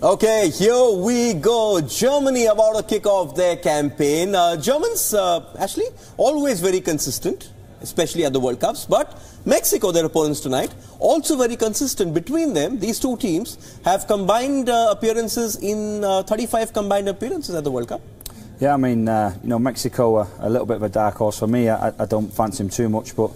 Okay, here we go. Germany about to kick off their campaign. Germans, Ashley, always very consistent, especially at the World Cups. But Mexico, their opponents tonight, also very consistent. Between them, these two teams have combined appearances in 35 combined appearances at the World Cup. Yeah, I mean, Mexico are a little bit of a dark horse for me. I don't fancy them too much, but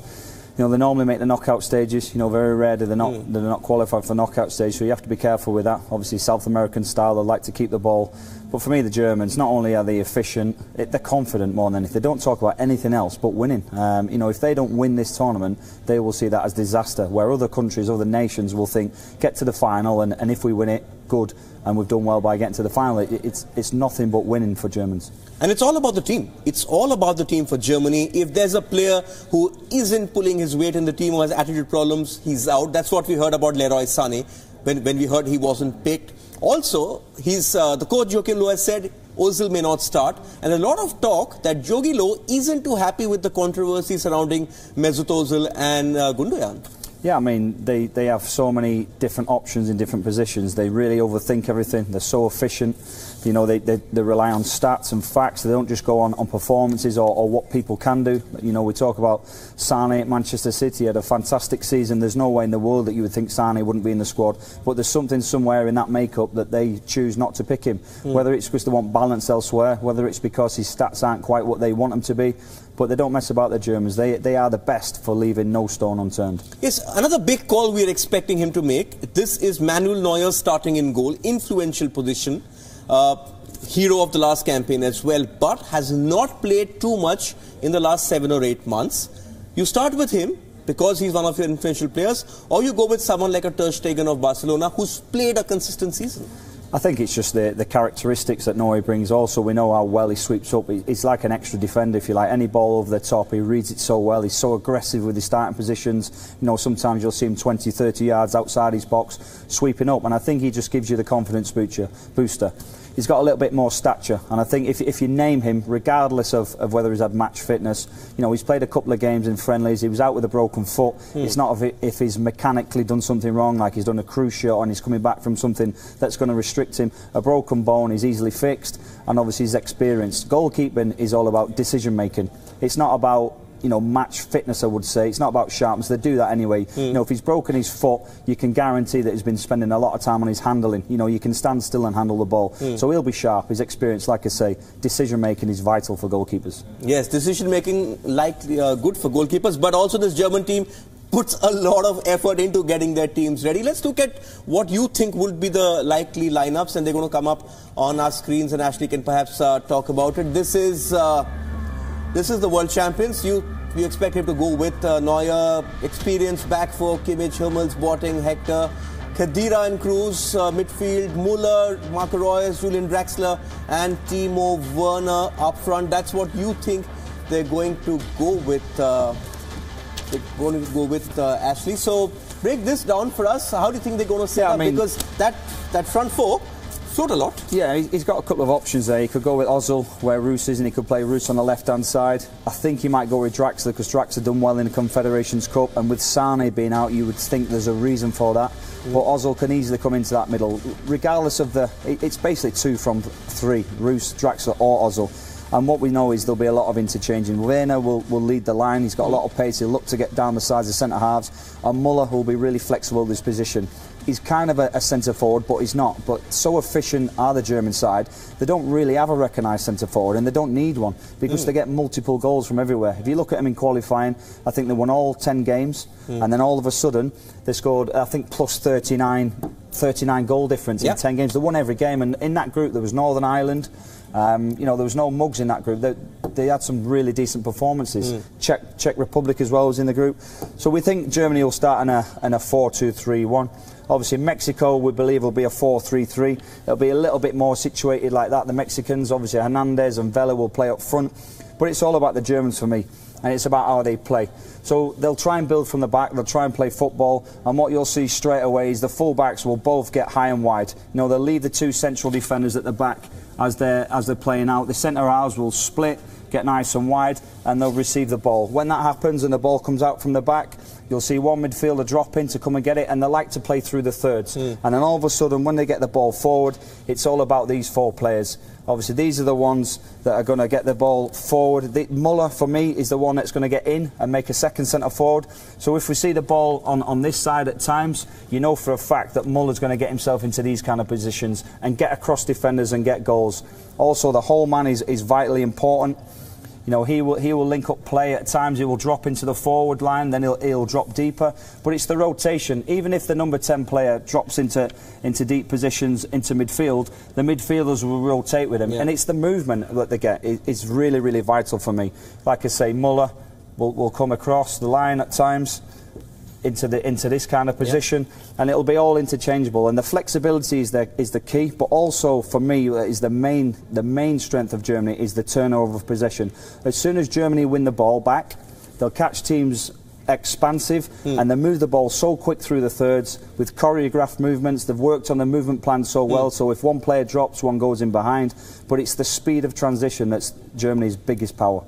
they normally make the knockout stages. Very rare they're not qualified for the knockout stage, so you have to be careful with that. Obviously, South American style, they like to keep the ball. But for me, the Germans, not only are they efficient, they're confident more than anything. They don't talk about anything else but winning. If they don't win this tournament, they will see that as disaster, where other countries, other nations will think, get to the final, and if we win it, good, and we've done well by getting to the final. It's nothing but winning for Germans. And it's all about the team. It's all about the team for Germany. If there's a player who isn't pulling his weight in the team or has attitude problems, he's out. That's what we heard about Leroy Sané when we heard he wasn't picked. Also, the coach Joachim Löw has said Ozil may not start, and a lot of talk that Jogi Löw isn't too happy with the controversy surrounding Mesut Ozil and Gundogan. Yeah, I mean, they have so many different options in different positions. They really overthink everything. They're so efficient. They rely on stats and facts. They don't just go on performances or what people can do. We talk about Sané at Manchester City, had a fantastic season. There's no way in the world that you would think Sané wouldn't be in the squad. But there's something somewhere in that makeup that they choose not to pick him. Whether it's because they want balance elsewhere, whether it's because his stats aren't quite what they want them to be. But they don't mess about the Germans. They are the best for leaving no stone unturned. Yes, another big call we're expecting him to make. This is Manuel Neuer starting in goal, influential position. Hero of the last campaign as well, but has not played too much in the last 7 or 8 months. You start with him because he's one of your influential players, or you go with someone like a Ter Stegen of Barcelona who's played a consistent season. I think it's just the characteristics that Neuer brings. Also, we know how well he sweeps up. He's like an extra defender, if you like. Any ball over the top, he reads it so well. He's so aggressive with his starting positions. Sometimes you'll see him 20, 30 yards outside his box, sweeping up. And I think he just gives you the confidence booster. He's got a little bit more stature, and I think if you name him, regardless of whether he's had match fitness, he's played a couple of games in friendlies, he was out with a broken foot. It's not if he's mechanically done something wrong, like he's done a cruise shot and he's coming back from something that's going to restrict him. A broken bone is easily fixed, and obviously he's experienced. Goalkeeping is all about decision making. It's not about match fitness, I would say. It's not about sharpness. They do that anyway. If he's broken his foot, you can guarantee that he's been spending a lot of time on his handling. You can stand still and handle the ball. So he'll be sharp. His experience, like I say, decision making is vital for goalkeepers. Yes, decision making likely good for goalkeepers, but also this German team puts a lot of effort into getting their teams ready. Let's look at what you think would be the likely lineups, and they're going to come up on our screens, and Ashley can perhaps talk about it. This is the world champions. You expect him to go with Neuer, experience back for Kimmich, Hummels, Boateng, Hector, Khedira and Kroos, midfield, Müller, Marco Reus, Julian Draxler and Timo Werner up front. That's what you think they're going to go with. Ashley. So break this down for us. How do you think they're going to set up? Because that front four float a lot. Yeah, he's got a couple of options there. He could go with Ozil where Roos is, and he could play Roos on the left-hand side. I think he might go with Draxler because Draxler done well in the Confederations Cup, and with Sané being out, you would think there's a reason for that. But Ozil can easily come into that middle, regardless of it's basically 2 from 3, Roos, Draxler or Ozil. And what we know is there'll be a lot of interchanging. Werner will lead the line. He's got a lot of pace. He'll look to get down the sides of centre halves. And Müller will be really flexible in this position. He's kind of a centre forward, but he's not. But so efficient are the German side, they don't really have a recognised centre forward, and they don't need one because they get multiple goals from everywhere. If you look at them in qualifying, I think they won all 10 games, and then all of a sudden they scored, I think, plus 39 goal difference in 10 games. They won every game, and in that group there was Northern Ireland. There was no mugs in that group. They had some really decent performances. Czech Republic as well was in the group. So we think Germany will start in a 4-2-3-1. Obviously Mexico, we believe, will be a 4-3-3. It'll be a little bit more situated like that. The Mexicans, obviously Hernandez and Vela will play up front. But it's all about the Germans for me, and it's about how they play. So they'll try and build from the back, they'll try and play football, and what you'll see straight away is the full-backs will both get high and wide. They'll leave the 2 central defenders at the back as they're playing out. The centre halves will split, get nice and wide, and they'll receive the ball. When that happens and the ball comes out from the back, you'll see one midfielder drop in to come and get it, and they like to play through the thirds. And then all of a sudden, when they get the ball forward, it's all about these 4 players. Obviously, these are the ones that are going to get the ball forward. Muller, for me, is the one that's going to get in and make a second centre forward. So if we see the ball on this side at times, you know for a fact that Muller's going to get himself into these kind of positions and get across defenders and get goals. Also, the whole man is vitally important. You know, he will link up play at times. He will drop into the forward line, then he'll drop deeper. But it's the rotation. Even if the number 10 player drops into deep positions into midfield, the midfielders will rotate with him. And it's the movement that they get is really, really vital for me. Like I say, Muller will come across the line at times into this kind of position, and it'll be all interchangeable. And the flexibility is the key, but also for me is the main strength of Germany is the turnover of possession. As soon as Germany win the ball back, they'll catch teams expansive and they move the ball so quick through the thirds with choreographed movements. They've worked on the movement plan so well, so if one player drops, one goes in behind. But it's the speed of transition that's Germany's biggest power.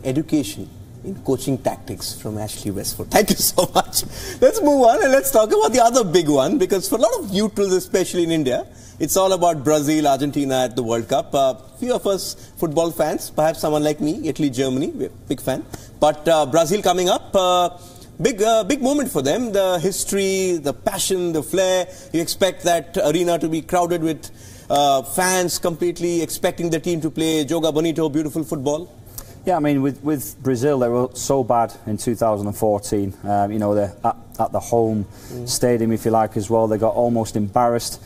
Education in coaching tactics from Ashley Westwood. Thank you so much. Let's move on and let's talk about the other big one, because for a lot of neutrals, especially in India, it's all about Brazil, Argentina at the World Cup. Few of us football fans, perhaps someone like me, Italy, Germany, we're a big fan. But Brazil coming up, big moment for them. The history, the passion, the flair. You expect that arena to be crowded with fans completely expecting the team to play Joga Bonito, beautiful football. Yeah, I mean, with Brazil, they were so bad in 2014. You know, they're at the home stadium, if you like, as well. They got almost embarrassed.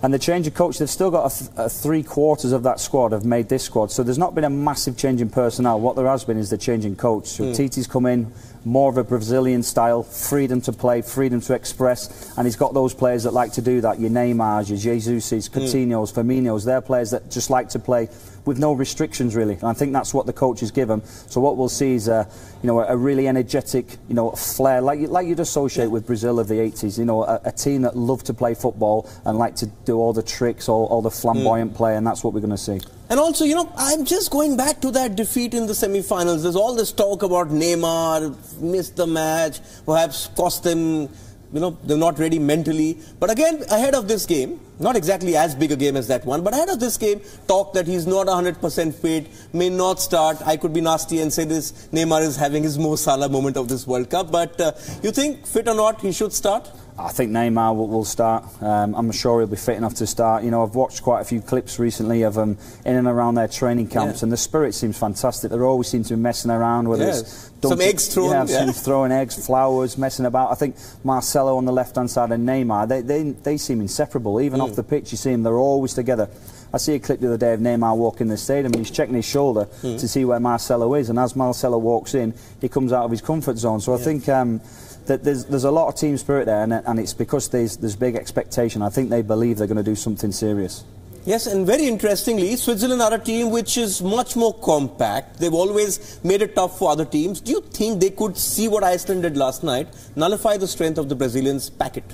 And the change of coach, they've still got 3/4 of that squad have made this squad. So there's not been a massive change in personnel. What there has been is the change in coach. So Tite's come in, more of a Brazilian style, freedom to play, freedom to express, and he's got those players that like to do that. Your Neymars, your Jesuses, Coutinho's, Firmino's, they're players that just like to play with no restrictions, really. And I think that's what the coaches give them. So what we'll see is you know, a really energetic, you know, flair, like you'd associate with Brazil of the 80s. You know, a team that love to play football and like to do all the tricks, all the flamboyant play, and that's what we're going to see. And also, you know, I'm just going back to that defeat in the semi-finals. There's all this talk about Neymar, missed the match, perhaps cost them, you know, they're not ready mentally. But again, ahead of this game, not exactly as big a game as that one, but ahead of this game, talk that he's not 100% fit, may not start. I could be nasty and say this, Neymar is having his Mo Salah moment of this World Cup. But you think, fit or not, he should start? I think Neymar will start. I'm sure he'll be fit enough to start. You know, I've watched quite a few clips recently of them in and around their training camps, and the spirit seems fantastic. They always seem to be messing around, whether it's some eggs thrown. Yeah, I've seen throwing eggs, flowers, messing about. I think Marcelo on the left-hand side and Neymar, they seem inseparable. Even off the pitch, you see them, they're always together. I see a clip the other day of Neymar walking the stadium and he's checking his shoulder to see where Marcelo is, and as Marcelo walks in, he comes out of his comfort zone. So I think that there's a lot of team spirit there, and it's because there's big expectation. I think they believe they're going to do something serious. Yes, and very interestingly, Switzerland are a team which is much more compact. They've always made it tough for other teams. Do you think they could see what Iceland did last night, nullify the strength of the Brazilians, pack it?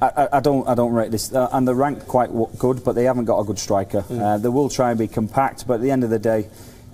I don't rate this, and they're ranked quite good, but they haven't got a good striker. They will try and be compact, but at the end of the day,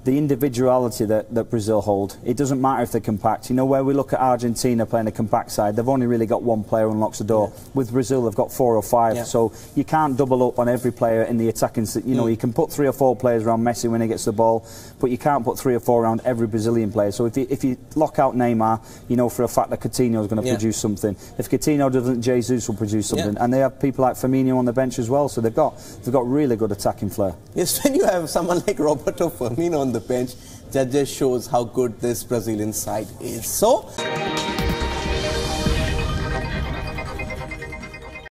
the individuality that Brazil hold, it doesn't matter if they're compact. You know, where we look at Argentina playing a compact side, they've only really got one player who unlocks the door. With Brazil, they've got 4 or 5, so you can't double up on every player in the attacking. You know, you can put 3 or 4 players around Messi when he gets the ball, but you can't put 3 or 4 around every Brazilian player. So if you lock out Neymar, you know for a fact that Coutinho is going to produce something. If Coutinho doesn't, Jesus will produce something. And they have people like Firmino on the bench as well, so they've got really good attacking flair. Yes, when you have someone like Roberto Firmino on the bench, that just shows how good this Brazilian side is. So